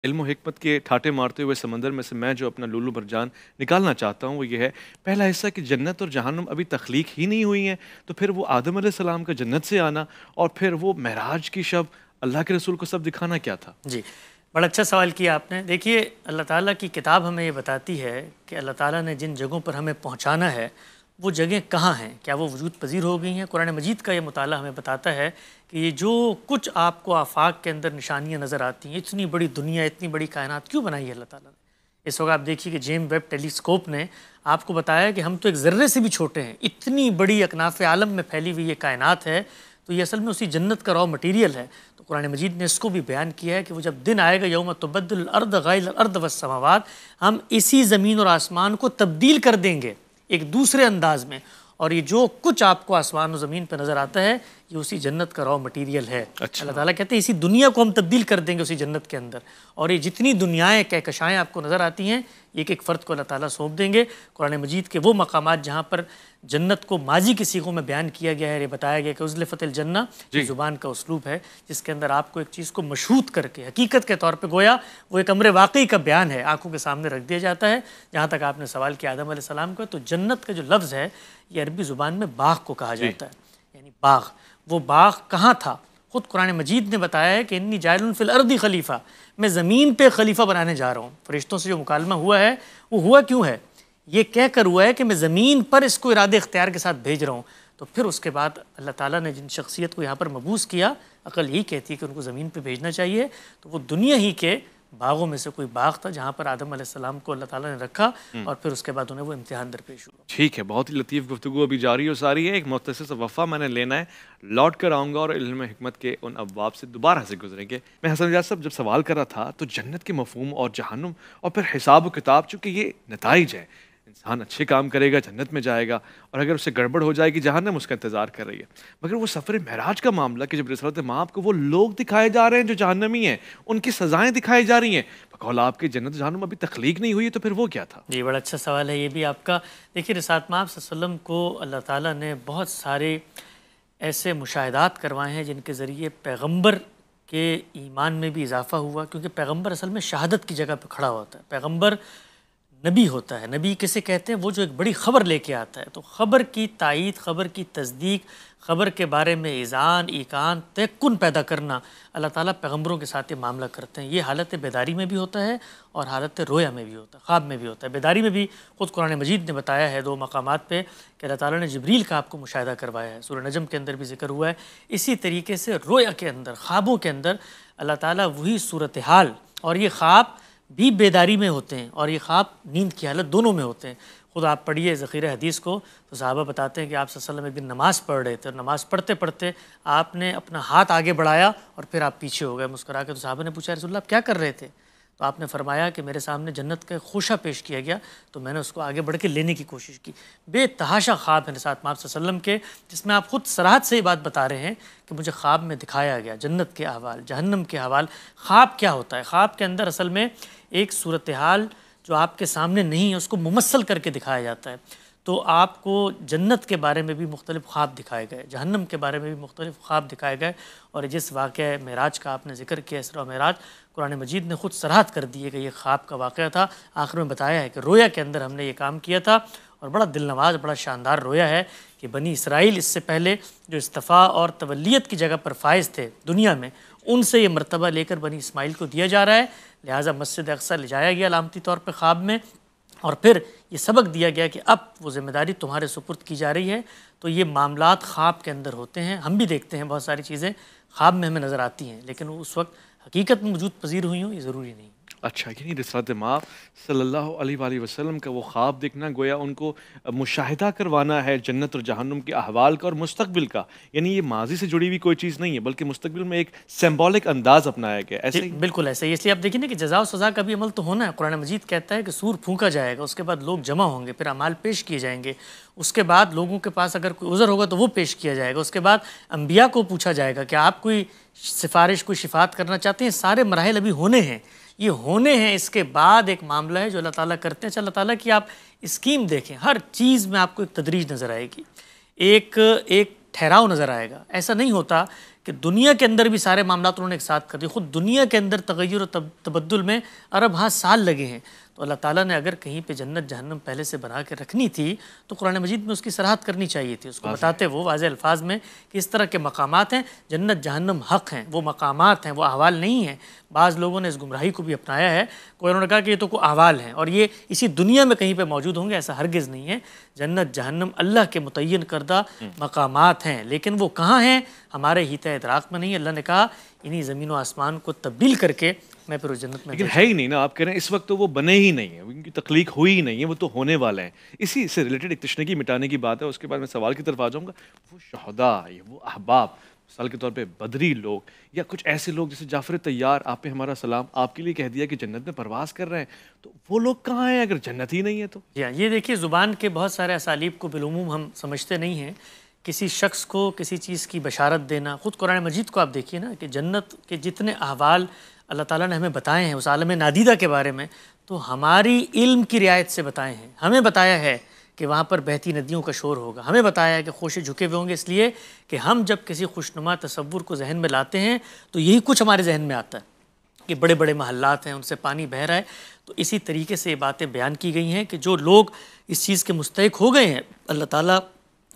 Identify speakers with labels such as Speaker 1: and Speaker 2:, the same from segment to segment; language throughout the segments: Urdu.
Speaker 1: علم و حکمت کے ٹھاٹے مارتے ہوئے سمندر میں سے میں جو اپنا لولو مرجان نکالنا چاہتا ہوں وہ یہ ہے، پہلا حصہ کہ جنت اور جہنم ابھی تخلیق ہی نہیں ہوئی ہیں، تو پھر وہ آدم علیہ السلام کا جنت سے آنا اور پھر وہ معراج کی شب اللہ کے رسول کو سب دکھانا کیا تھا؟
Speaker 2: جی، بڑا اچھا سوال کیا آپ نے۔ دیکھیے، اللہ تعالیٰ کی کتاب ہمیں یہ بتاتی ہے کہ اللہ تعالیٰ نے جن جگہوں پر ہمیں پہنچانا ہے وہ جگہیں کہاں ہیں، کیا وہ وجود پذیر ہو گئی ہیں؟ قرآن مجید کا یہ مطالعہ ہمیں بتاتا ہے کہ یہ جو کچھ آپ کو آفاق کے اندر نشانیاں نظر آتی ہیں، اتنی بڑی دنیا، اتنی بڑی کائنات کیوں بنائی ہے اللہ تعالیٰ نے؟ اس وقت آپ دیکھیے کہ جیم ویب ٹیلیسکوپ نے آپ کو بتایا کہ ہم تو ایک ذرے سے بھی چھوٹے ہیں، اتنی بڑی اکناف عالم میں پھیلی ہوئی یہ کائنات ہے، تو یہ اصل میں اسی جنت کا را مٹیریل ہے۔ تو قرآن مجید نے اس کو بھی بیان کیا ہے کہ وہ جب دن آئے گا یوم تبدل الارض غیر الارض والسماوات، ہم اسی زمین اور آسمان کو تبدیل کر دیں گے ایک دوسرے انداز میں، اور یہ جو کچھ آپ کو آسمان و زمین پہ نظر آتا ہے یہ اسی جنت کا را مٹیریل ہے۔
Speaker 1: اچھا،
Speaker 2: اللہ تعالیٰ کہتے ہیں اسی دنیا کو ہم تبدیل کر دیں گے اسی جنت کے اندر، اور یہ جتنی دنیایں کہکشائیں آپ کو نظر آتی ہیں ایک ایک فرد کو اللہ تعالیٰ سونپ دیں گے۔ قرآن مجید کے وہ مقامات جہاں پر جنت کو ماضی کی صیغوں میں بیان کیا گیا ہے، یہ بتایا گیا کہ ازلفت الجنہ، یہ زبان کا اسلوب ہے جس کے اندر آپ کو ایک چیز کو مشہود کر کے حقیقت کے طور پہ گویا وہ ایک امر واقعی کا بیان ہے آنکھوں کے سامنے رکھ دیا جاتا ہے۔ جہاں تک آپ نے سوال کیا آدم علیہ السلام کا، تو جنت کا جو لفظ ہے یہ عربی زبان میں باغ کو کہا جاتا ہے، یعنی باغ۔ وہ باغ کہاں تھا؟ خود قرآن مجید نے بتایا ہے کہ انی جاعل فی الارض خلیفہ، میں زمین پہ خلیفہ بنانے جا رہا ہوں۔ فرشتوں سے جو مکالمہ ہوا ہے وہ ہوا کیوں ہے؟ یہ کہہ کر ہوا ہے کہ میں زمین پر اس کو ارادے اختیار کے ساتھ بھیج رہا ہوں۔ تو پھر اس کے بعد اللہ تعالیٰ نے جن شخصیت کو یہاں پر مبعوث کیا، عقل یہی کہتی ہے کہ ان کو زمین پہ بھیجنا چاہیے، تو وہ دنیا ہی کے باغوں میں سے کوئی باغ تھا جہاں پر آدم علیہ السلام کو اللہ تعالیٰ نے رکھا، اور پھر اس کے بعد انہیں وہ امتحان درپیش ہوا۔
Speaker 1: ٹھیک ہے، بہت ہی لطیف گفتگو ابھی جاری و ساری ہے، ایک مختصر سا وقفہ میں نے لینا ہے، لوٹ کر آؤں گا اور علم حکمت کے ان ابواب سے دوبارہ سے گزریں گے۔ میں حسن اجاز صاحب جب سوال کر رہا تھا تو جنت کے مفہوم اور جہنم اور پھر حساب و کتاب، چونکہ یہ نتائج ہے، انسان اچھے کام کرے گا جنت میں جائے گا، اور اگر اسے گڑبڑ ہو جائے گی جہنم اس کا انتظار کر رہی ہے۔ مگر وہ سفر معراج کا معاملہ کہ جب رسالت مآب کو وہ لوگ دکھائے جا رہے ہیں جو جہنمی ہیں، ان کی سزائیں دکھائی جا رہی ہیں، بقول آپ کی جنت جہنم ابھی تخلیق نہیں ہوئی ہے، تو پھر وہ کیا تھا؟
Speaker 2: جی، بڑا اچھا سوال ہے یہ بھی آپ کا۔ دیکھیے، رسالت مآب صلی اللہ علیہ وسلم کو اللہ تعالیٰ نے بہت سارے ایسے مشاہدات کروائے ہیں جن کے ذریعے پیغمبر کے ایمان میں بھی اضافہ ہوا، کیونکہ پیغمبر اصل میں شہادت کی جگہ پہ کھڑا ہوتا ہے۔ پیغمبر نبی ہوتا ہے۔ نبی کسے کہتے ہیں؟ وہ جو ایک بڑی خبر لے کے آتا ہے۔ تو خبر کی تائید، خبر کی تصدیق، خبر کے بارے میں اذعان، ایقان، تیقن پیدا کرنا، اللہ تعالیٰ پیغمبروں کے ساتھ یہ معاملہ کرتے ہیں۔ یہ حالت بیداری میں بھی ہوتا ہے اور حالت رویا میں بھی ہوتا ہے، خواب میں بھی ہوتا ہے۔ بیداری میں بھی خود قرآن مجید نے بتایا ہے دو مقامات پہ کہ اللہ تعالیٰ نے جبریل کا آپ کو مشاہدہ کروایا ہے، سورہ نجم کے اندر بھی ذکر ہوا ہے۔ اسی طریقے سے رویا کے اندر، خوابوں کے اندر اللہ تعالیٰ وہی صورتحال، اور یہ خواب بھی بیداری میں ہوتے ہیں اور یہ خواب نیند کی حالت دونوں میں ہوتے ہیں۔ خود آپ پڑھیے ذخیرہ حدیث کو، تو صحابہ بتاتے ہیں کہ آپ صلی اللہ علیہ وسلم ایک دن نماز پڑھ رہے تھے، اور نماز پڑھتے پڑھتے آپ نے اپنا ہاتھ آگے بڑھایا اور پھر آپ پیچھے ہو گئے مسکرا کے۔ تو صحابہ نے پوچھا رسول اللہ آپ کیا کر رہے تھے؟ تو آپ نے فرمایا کہ میرے سامنے جنت کا خوشہ پیش کیا گیا تو میں نے اس کو آگے بڑھ کے لینے کی کوشش کی۔ بے تحاشا خواب ہے ساتھ آپ صلی اللہ علیہ وسلم کے، جس میں آپ خود صراحت سے یہ بات بتا رہے ہیں کہ مجھے خواب میں دکھایا گیا جنت کے احوال، جہنم کے احوال۔ خواب کیا ہوتا ہے؟ خواب کے اندر اصل میں ایک صورتحال جو آپ کے سامنے نہیں ہے اس کو ممثل کر کے دکھایا جاتا ہے۔ تو آپ کو جنت کے بارے میں بھی مختلف خواب دکھائے گئے، جہنم کے بارے میں بھی مختلف خواب دکھائے گئے، اور جس واقعہ معراج کا آپ نے ذکر کیا، اسراء و معراج، قرآن مجید نے خود صراحت کر دی ہے کہ یہ خواب کا واقعہ تھا۔ آخر میں بتایا ہے کہ رویا کے اندر ہم نے یہ کام کیا تھا، اور بڑا دل نواز، بڑا شاندار رویا ہے کہ بنی اسرائیل اس سے پہلے جو استفاء اور تولیت کی جگہ پر فائز تھے دنیا میں، ان سے یہ مرتبہ لے کر بنی اسماعیل کو دیا جا رہا ہے، لہٰذا مسجد اقصیٰ لے جایا گیا علامتی طور پہ خواب میں، اور پھر یہ سبق دیا گیا کہ اب وہ ذمہ داری تمہارے سپرد کی جا رہی ہے۔ تو یہ معاملات خواب کے اندر ہوتے ہیں، ہم بھی دیکھتے ہیں بہت ساری چیزیں خواب میں ہمیں نظر آتی ہیں، لیکن وہ اس وقت حقیقت میں وجود پذیر ہوئی ہوں یہ ضروری نہیں۔
Speaker 1: اچھا، یعنی رسالت مآب صلی اللہ علیہ وآلہ وسلم کا وہ خواب دیکھنا گویا ان کو مشاہدہ کروانا ہے جنت اور جہنم کے احوال کا اور مستقبل کا، یعنی یہ ماضی سے جڑی ہوئی کوئی چیز نہیں ہے بلکہ مستقبل میں ایک سمبولک انداز اپنایا گیا، ایسے ہی؟
Speaker 2: بالکل ایسا ہی، اس لیے آپ دیکھیں نا کہ جزا و سزا کا بھی عمل تو ہونا ہے۔ قرآن مجید کہتا ہے کہ سور پھونکا جائے گا، اس کے بعد لوگ جمع ہوں گے، پھر اعمال پیش کیے جائیں گے، اس کے بعد لوگوں کے پاس اگر کوئی عذر ہوگا تو وہ پیش کیا جائے گا، اس کے بعد انبیاء کو پوچھا جائے گا کہ آپ کوئی سفارش، کوئی شفاعت کرنا چاہتے ہیں۔ سارے مراحل ابھی ہونے ہیں، یہ ہونے ہیں، اس کے بعد ایک معاملہ ہے جو اللہ تعالیٰ کرتے ہیں۔ اللہ تعالیٰ کی آپ اسکیم دیکھیں، ہر چیز میں آپ کو ایک تدریج نظر آئے گی، ایک ٹھہراؤ نظر آئے گا۔ ایسا نہیں ہوتا کہ دنیا کے اندر بھی سارے معاملات انہوں نے ایک ساتھ کر دیے. خود دنیا کے اندر تغیر و تبدل میں ارب ہاں سال لگے ہیں. تو اللہ تعالیٰ نے اگر کہیں پہ جنت جہنم پہلے سے بنا کے رکھنی تھی تو قرآن مجید میں اس کی صراحت کرنی چاہیے تھی. اس کو بتاتے وہ واضح الفاظ میں کہ اس طرح کے مقامات ہیں. جنت جہنم حق ہیں، وہ مقامات ہیں، وہ احوال نہیں ہیں. بعض لوگوں نے اس گمراہی کو بھی اپنایا ہے. کوئی انہوں نے کہا کہ یہ تو کوئی احوال ہیں اور یہ اسی دنیا میں کہیں پہ موجود ہوں گے. ایسا ہرگز نہیں ہے. جنت جہنم اللہ کے متعین کردہ مقامات ہیں، لیکن وہ کہاں ہیں؟ ہمارے ہیتہ ادراک میں نہیں. اللہ نے کہا انہی زمین و آسمان کو تبدیل کر کے میں پھر اس جنت میں.
Speaker 1: لیکن ہے ہی نہیں نا. آپ کہہ رہے ہیں اس وقت تو وہ بنے ہی نہیں ہیں، ان کی تخلیق ہوئی ہی نہیں ہے، وہ تو ہونے والے ہیں. اسی سے ریلیٹڈ ایک تشنگی مٹانے کی بات ہے. اس کے بعد میں سوال کی طرف آ جاؤں گا. وہ شہداء، وہ احباب، مثال کے طور پہ بدری لوگ یا کچھ ایسے لوگ جیسے جعفر طیار، آپ پہ ہمارا سلام، آپ کے لیے کہہ دیا کہ جنت میں پرواز کر رہے ہیں، تو وہ لوگ کہاں ہیں اگر جنت ہی نہیں ہے تو؟
Speaker 2: یہ دیکھیے زبان کے بہت سارے اسالیب کو بالعموم ہم سمجھتے نہیں ہیں. کسی شخص کو کسی چیز کی بشارت دینا، خود قرآن مجید کو آپ دیکھیے نا کہ جنت کے جتنے احوال اللہ تعالیٰ نے ہمیں بتائے ہیں اس عالم نادیدہ کے بارے میں، تو ہماری علم کی رعایت سے بتائے ہیں. ہمیں بتایا ہے کہ وہاں پر بہتی ندیوں کا شور ہوگا. ہمیں بتایا ہے کہ خوشے جھکے ہوئے ہوں گے، اس لیے کہ ہم جب کسی خوشنما تصور کو ذہن میں لاتے ہیں تو یہی کچھ ہمارے ذہن میں آتا ہے کہ بڑے بڑے محلات ہیں، ان سے پانی بہہ رہا ہے. تو اسی طریقے سے یہ باتیں بیان کی گئی ہیں کہ جو لوگ اس چیز کے مستحق ہو گئے ہیں اللہ تعالیٰ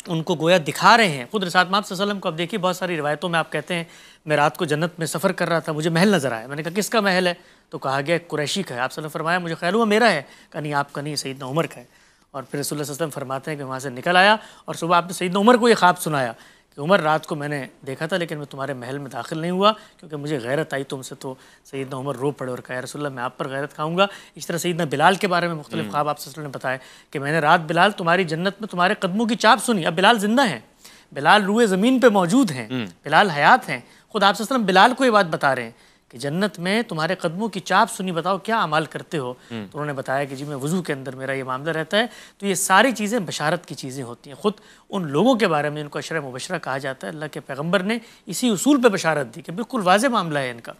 Speaker 2: ان کو گویا دکھا رہے ہیں. خود رسالت مآب صلی اللہ علیہ وسلم کو اب دیکھیے بہت ساری روایتوں میں آپ کہتے ہیں میں رات کو جنت میں سفر کر رہا تھا، مجھے محل نظر آیا. میں نے کہا کس کا محل ہے؟ تو کہا گیا قریشی کا ہے. آپ صلی اللہ علیہ وسلم فرمایا مجھے خیال ہوا میرا ہے. کہا نہیں آپ کا نہیں، سیدنا عمر کا ہے. اور پھر رسول اللہ صلی اللہ علیہ وسلم فرماتے ہیں کہ وہاں سے نکل آیا اور صبح آپ نے سیدنا عمر کو یہ خواب سنایا کہ عمر رات کو میں نے دیکھا تھا لیکن میں تمہارے محل میں داخل نہیں ہوا کیونکہ مجھے غیرت آئی تم سے. تو سیدنا عمر رو پڑے اور کہا یا رسول اللہ میں آپ پر غیرت کھاؤں گا. اس طرح سیدنا بلال کے بارے میں مختلف خواب آپ صلی اللہ علیہ وسلم نے بتایا کہ میں نے رات بلال تمہاری جنت میں تمہارے قدموں کی چاپ سنی. اب بلال زندہ ہیں، بلال روئے زمین پہ موجود ہیں، بلال حیات ہیں. خود آپ صلی اللہ علیہ وسلم بلال کو یہ بات بتا رہے ہیں کہ جنت میں تمہارے قدموں کی چاپ سنی، بتاؤ کیا اعمال کرتے ہو؟ تو انہوں نے بتایا کہ جی میں وضو کے اندر میرا یہ معاملہ رہتا ہے. تو یہ ساری چیزیں بشارت کی چیزیں ہوتی ہیں. خود ان لوگوں کے بارے میں جن کو عشرہ مبشرہ کہا جاتا ہے اللہ کے پیغمبر نے اسی اصول پہ بشارت دی کہ بالکل واضح معاملہ ہے ان کا.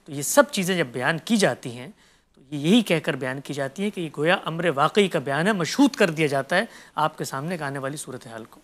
Speaker 2: تو یہ سب چیزیں جب بیان کی جاتی ہیں تو یہی کہہ کر بیان کی جاتی ہیں کہ یہ گویا امر واقعی کا بیان ہے، مشہود کر دیا جاتا ہے آپ کے سامنے آنے والی صورتحال کو.